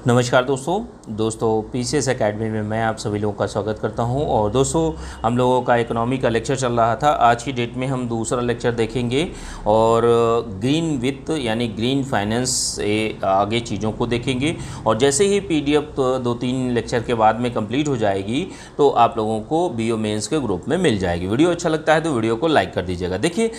नमस्कार दोस्तों PCS academy में मैं आप सभी लोगों का स्वागत करता हूं। और दोस्तों हम लोगों का इकोनॉमी का लेक्चर चल रहा था। आज की डेट में हम दूसरा लेक्चर देखेंगे और ग्रीन वित्त यानी ग्रीन फाइनेंस से आगे चीज़ों को देखेंगे। और जैसे ही पीडीएफ दो तीन लेक्चर के बाद में कंप्लीट हो जाएगी तो आप लोगों को बीओ मेंस के ग्रुप में मिल जाएगी। वीडियो अच्छा लगता है तो वीडियो को लाइक कर दीजिएगा। देखिए,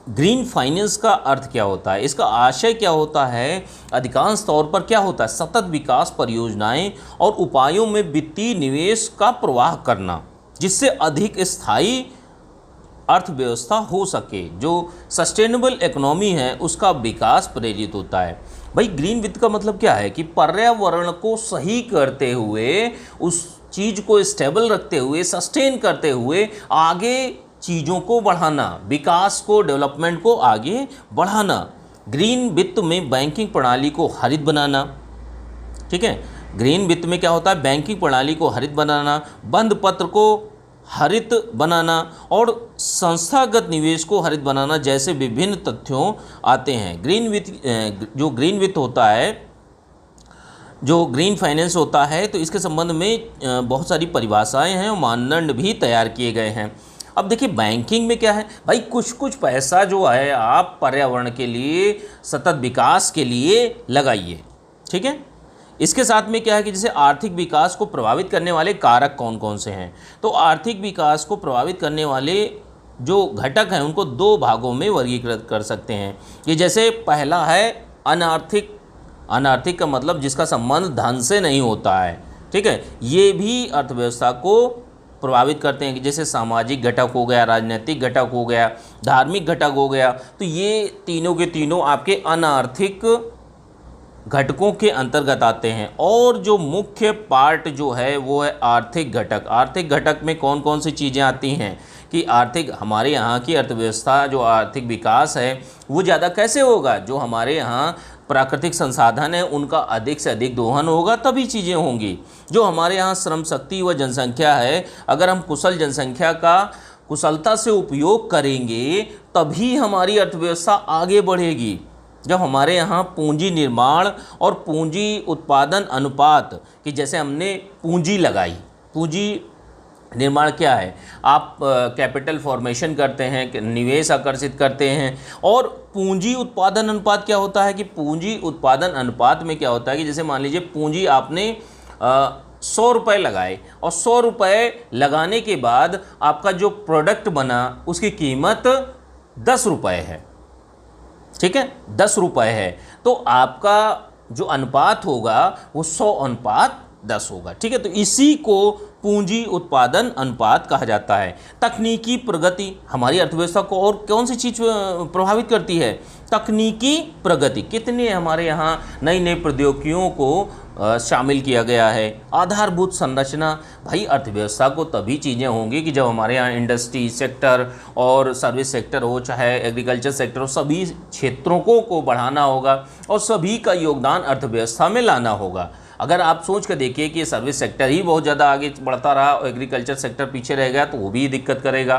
ग्रीन फाइनेंस का अर्थ क्या होता है, इसका आशय क्या होता है, अधिकांश तौर पर क्या होता है, सतत विकास परियोजनाएं और उपायों में वित्तीय निवेश का प्रवाह करना जिससे अधिक स्थायी अर्थव्यवस्था हो सके। जो सस्टेनेबल इकोनॉमी है उसका विकास प्रेरित होता है। भाई, ग्रीन वित्त का मतलब क्या है कि पर्यावरण को सही करते हुए, उस चीज़ को स्टेबल रखते हुए, सस्टेन करते हुए आगे चीज़ों को बढ़ाना, विकास को, डेवलपमेंट को आगे बढ़ाना। ग्रीन वित्त में बैंकिंग प्रणाली को हरित बनाना, ठीक है। ग्रीन वित्त में क्या होता है, बैंकिंग प्रणाली को हरित बनाना, बंद पत्र को हरित बनाना और संस्थागत निवेश को हरित बनाना जैसे विभिन्न तथ्यों आते हैं। ग्रीन वित्त जो ग्रीन वित्त होता है, जो ग्रीन फाइनेंस होता है, तो इसके संबंध में बहुत सारी परिभाषाएं हैं और मानदंड भी तैयार किए गए हैं। अब देखिए, बैंकिंग में क्या है भाई, कुछ पैसा जो है आप पर्यावरण के लिए, सतत विकास के लिए लगाइए, ठीक है। इसके साथ में क्या है कि जैसे आर्थिक विकास को प्रभावित करने वाले कारक कौन कौन से हैं, तो आर्थिक विकास को प्रभावित करने वाले जो घटक हैं उनको दो भागों में वर्गीकृत कर सकते हैं। कि जैसे पहला है अनार्थिक। अनार्थिक का मतलब जिसका संबंध धन से नहीं होता है, ठीक है। ये भी अर्थव्यवस्था को प्रभावित करते हैं कि जैसे सामाजिक घटक हो गया, राजनीतिक घटक हो गया, धार्मिक घटक हो गया। तो ये तीनों के तीनों आपके अनार्थिक घटकों के अंतर्गत आते हैं। और जो मुख्य पार्ट जो है वो है आर्थिक घटक। आर्थिक घटक में कौन कौन सी चीज़ें आती हैं कि आर्थिक, हमारे यहाँ की अर्थव्यवस्था, जो आर्थिक विकास है वो ज़्यादा कैसे होगा, जो हमारे यहाँ प्राकृतिक संसाधन है उनका अधिक से अधिक दोहन होगा तभी चीज़ें होंगी। जो हमारे यहाँ श्रम शक्ति व जनसंख्या है, अगर हम कुशल जनसंख्या का कुशलता से उपयोग करेंगे तभी हमारी अर्थव्यवस्था आगे बढ़ेगी। जब हमारे यहाँ पूंजी निर्माण और पूंजी उत्पादन अनुपात, कि जैसे हमने पूंजी लगाई, पूंजी निर्माण क्या है, आप कैपिटल फॉर्मेशन करते हैं, निवेश आकर्षित करते हैं। और पूंजी उत्पादन अनुपात क्या होता है कि पूंजी उत्पादन अनुपात में क्या होता है कि जैसे मान लीजिए पूंजी आपने 100 रुपये लगाए और 100 रुपये लगाने के बाद आपका जो प्रोडक्ट बना उसकी कीमत 10 रुपये है, ठीक है, 10 रुपये है। तो आपका जो अनुपात होगा वो 100:10 होगा, ठीक है। तो इसी को पूंजी उत्पादन अनुपात कहा जाता है। तकनीकी प्रगति हमारी अर्थव्यवस्था को और कौन सी चीज़ प्रभावित करती है, तकनीकी प्रगति। कितने हमारे यहाँ नई नई प्रौद्योगिकियों को शामिल किया गया है। आधारभूत संरचना, भाई अर्थव्यवस्था को तभी चीज़ें होंगी कि जब हमारे यहाँ इंडस्ट्री सेक्टर और सर्विस सेक्टर हो, चाहे एग्रीकल्चर सेक्टर हो, सभी क्षेत्रों को बढ़ाना होगा और सभी का योगदान अर्थव्यवस्था में लाना होगा। अगर आप सोच कर देखिए कि सर्विस सेक्टर ही बहुत ज़्यादा आगे बढ़ता रहा और एग्रीकल्चर सेक्टर पीछे रह गया तो वो भी दिक्कत करेगा।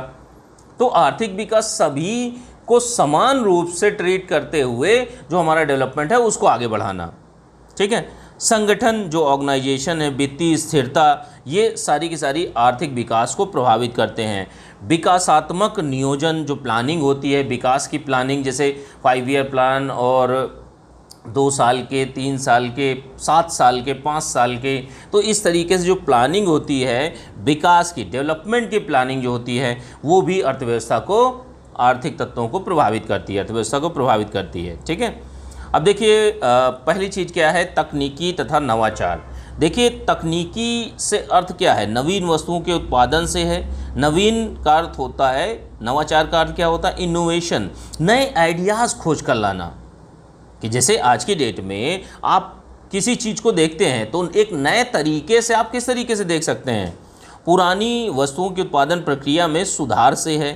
तो आर्थिक विकास सभी को समान रूप से ट्रीट करते हुए जो हमारा डेवलपमेंट है उसको आगे बढ़ाना, ठीक है। संगठन, जो ऑर्गेनाइजेशन है, वित्तीय स्थिरता, ये सारी की सारी आर्थिक विकास को प्रभावित करते हैं। विकासात्मक नियोजन, जो प्लानिंग होती है, विकास की प्लानिंग, जैसे 5 ईयर प्लान और 2 साल के, 3 साल के, 7 साल के, 5 साल के, तो इस तरीके से जो प्लानिंग होती है विकास की, डेवलपमेंट की प्लानिंग जो होती है वो भी अर्थव्यवस्था को, आर्थिक तत्वों को प्रभावित करती है, अर्थव्यवस्था को प्रभावित करती है, ठीक है। अब देखिए, पहली चीज़ क्या है, तकनीकी तथा नवाचार। देखिए, तकनीकी से अर्थ क्या है, नवीन वस्तुओं के उत्पादन से है। नवीन का अर्थ होता है, नवाचार का अर्थ क्या होता है, इनोवेशन, नए आइडियाज़ खोज कर लाना। कि जैसे आज की डेट में आप किसी चीज़ को देखते हैं तो एक नए तरीके से आप किस तरीके से देख सकते हैं, पुरानी वस्तुओं की उत्पादन प्रक्रिया में सुधार से है।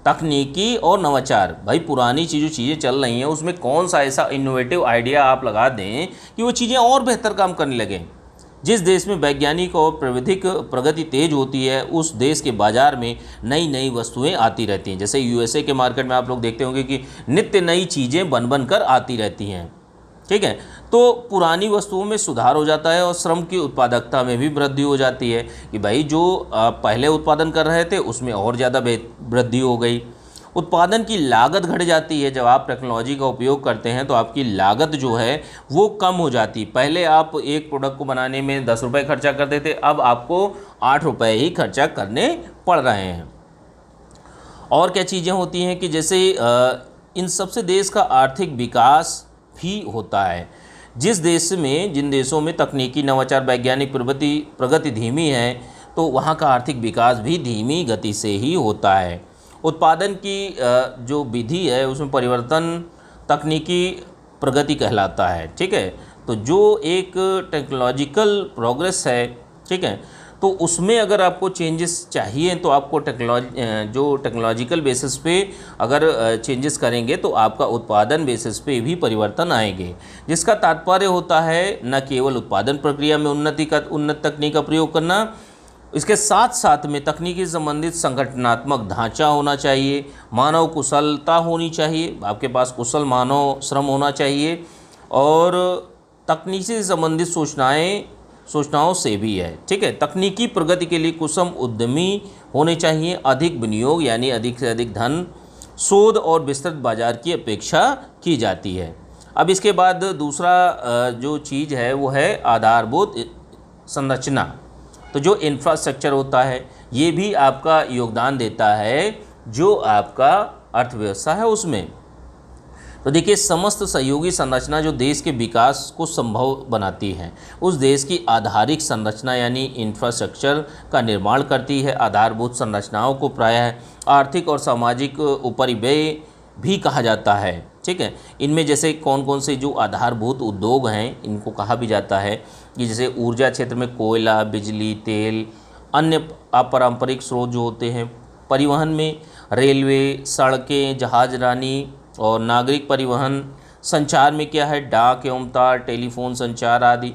तकनीकी और नवाचार, भाई पुरानी चीज़ें चल रही हैं उसमें कौन सा ऐसा इनोवेटिव आइडिया आप लगा दें कि वो चीज़ें और बेहतर काम करने लगें। जिस देश में वैज्ञानिक और प्रविधिक प्रगति तेज होती है उस देश के बाज़ार में नई नई वस्तुएं आती रहती हैं। जैसे यूएसए के मार्केट में आप लोग देखते होंगे कि नित्य नई चीज़ें बन कर आती रहती हैं। ठीक है। तो पुरानी वस्तुओं में सुधार हो जाता है और श्रम की उत्पादकता में भी वृद्धि हो जाती है कि भाई जो आप पहले उत्पादन कर रहे थे उसमें और ज़्यादा वृद्धि हो गई। उत्पादन की लागत घट जाती है। जब आप टेक्नोलॉजी का उपयोग करते हैं तो आपकी लागत जो है वो कम हो जाती है। पहले आप एक प्रोडक्ट को बनाने में 10 रुपये खर्चा करते थे, अब आपको 8 रुपये ही खर्चा करने पड़ रहे हैं। और क्या चीज़ें होती हैं कि जैसे इन सबसे देश का आर्थिक विकास भी होता है। जिन देशों में तकनीकी नवाचार वैज्ञानिक प्रगति धीमी है तो वहाँ का आर्थिक विकास भी धीमी गति से ही होता है। उत्पादन की जो विधि है उसमें परिवर्तन तकनीकी प्रगति कहलाता है। ठीक है, तो जो एक टेक्नोलॉजिकल प्रोग्रेस है, ठीक है, तो उसमें अगर आपको चेंजेस चाहिए तो आपको टेक्नोलॉजिकल बेसिस पे अगर चेंजेस करेंगे तो आपका उत्पादन बेसिस पे भी परिवर्तन आएंगे, जिसका तात्पर्य होता है न केवल उत्पादन प्रक्रिया में उन्नत तकनीक का प्रयोग करना, इसके साथ साथ में तकनीकी संबंधित संगठनात्मक ढांचा होना चाहिए, मानव कुशलता होनी चाहिए, आपके पास कुशल मानव श्रम होना चाहिए और तकनीकी से संबंधित सूचनाओं से भी है। ठीक है, तकनीकी प्रगति के लिए कुशल उद्यमी होने चाहिए, अधिक विनियोग यानी अधिक से अधिक धन, शोध और विस्तृत बाजार की अपेक्षा की जाती है। अब इसके बाद दूसरा जो चीज़ है वो है आधारभूत संरचना। तो जो इंफ्रास्ट्रक्चर होता है ये भी आपका योगदान देता है जो आपका अर्थव्यवस्था है उसमें। तो देखिए, समस्त सहयोगी संरचना जो देश के विकास को संभव बनाती है उस देश की आधारिक संरचना यानी इंफ्रास्ट्रक्चर का निर्माण करती है। आधारभूत संरचनाओं को प्रायः आर्थिक और सामाजिक उपरिव्यय भी कहा जाता है। ठीक है, इनमें जैसे कौन कौन से जो आधारभूत उद्योग हैं इनको कहा भी जाता है कि जैसे ऊर्जा क्षेत्र में कोयला, बिजली, तेल, अन्य अपारंपरिक स्रोत जो होते हैं, परिवहन में रेलवे, सड़कें, जहाजरानी और नागरिक परिवहन, संचार में क्या है डाक एवं तार, टेलीफोन संचार आदि,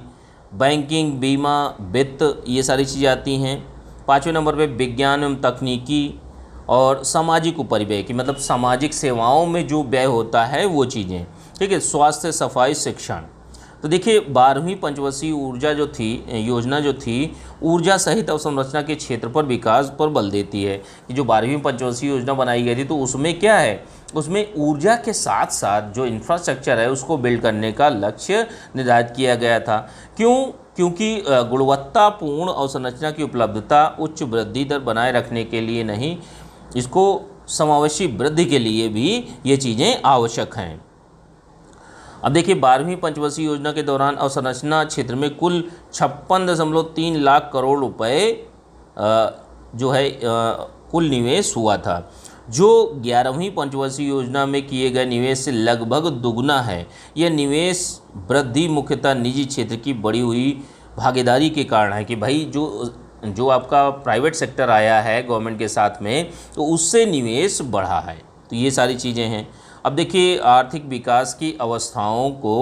बैंकिंग, बीमा, वित्त, ये सारी चीज़ें आती हैं। 5वें नंबर पे विज्ञान एवं तकनीकी और सामाजिक उपरिव्यय की मतलब सामाजिक सेवाओं में जो व्यय होता है वो चीज़ें। ठीक है, स्वास्थ्य, सफाई, शिक्षण। तो देखिए 12वीं पंचवर्षीय योजना जो थी ऊर्जा सहित अवसंरचना के क्षेत्र पर विकास पर बल देती है कि जो 12वीं पंचवर्षीय योजना बनाई गई थी तो उसमें क्या है, उसमें ऊर्जा के साथ साथ जो इंफ्रास्ट्रक्चर है उसको बिल्ड करने का लक्ष्य निर्धारित किया गया था। क्योंकि गुणवत्तापूर्ण अवसंरचना की उपलब्धता उच्च वृद्धि दर बनाए रखने के लिए नहीं, इसको समावेशी वृद्धि के लिए भी ये चीज़ें आवश्यक हैं। अब देखिए 12वीं पंचवर्षीय योजना के दौरान अवसंरचना क्षेत्र में कुल 56.3 लाख करोड़ रुपए जो है कुल निवेश हुआ था, जो 11वीं पंचवर्षीय योजना में किए गए निवेश से लगभग दुगना है। यह निवेश वृद्धि मुख्यतः निजी क्षेत्र की बढ़ी हुई भागीदारी के कारण है कि भाई जो आपका प्राइवेट सेक्टर आया है गवर्नमेंट के साथ में तो उससे निवेश बढ़ा है। तो ये सारी चीज़ें हैं। अब देखिए आर्थिक विकास की अवस्थाओं को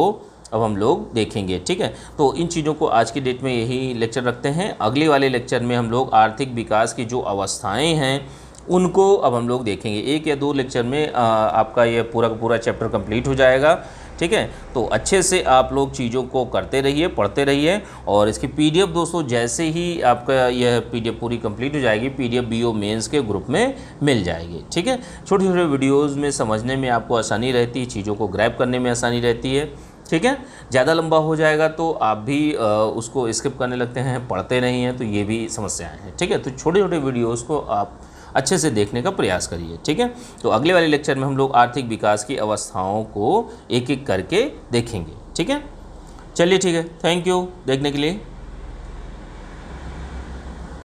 अब हम लोग देखेंगे। ठीक है, तो इन चीज़ों को आज की डेट में यही लेक्चर रखते हैं। अगले वाले लेक्चर में हम लोग आर्थिक विकास की जो अवस्थाएं हैं उनको अब हम लोग देखेंगे। 1 या 2 लेक्चर में आपका ये पूरा का पूरा चैप्टर कंप्लीट हो जाएगा। ठीक है, तो अच्छे से आप लोग चीज़ों को करते रहिए, पढ़ते रहिए और इसकी पीडीएफ दोस्तों जैसे ही आपका यह पीडीएफ पूरी कंप्लीट हो जाएगी पीडीएफ बीओ मेंस के ग्रुप में मिल जाएगी। ठीक है, छोटे छोटे वीडियोज़ में समझने में आपको आसानी रहती है, चीज़ों को ग्रैब करने में आसानी रहती है। ठीक है, ज़्यादा लंबा हो जाएगा तो आप भी उसको स्किप करने लगते हैं, पढ़ते नहीं हैं, तो ये भी समस्याएँ हैं। ठीक है, तो छोटे छोटे वीडियोज़ को आप अच्छे से देखने का प्रयास करिए। ठीक है, तो अगले वाले लेक्चर में हम लोग आर्थिक विकास की अवस्थाओं को एक एक करके देखेंगे। ठीक है, चलिए ठीक है, थैंक यू देखने के लिए।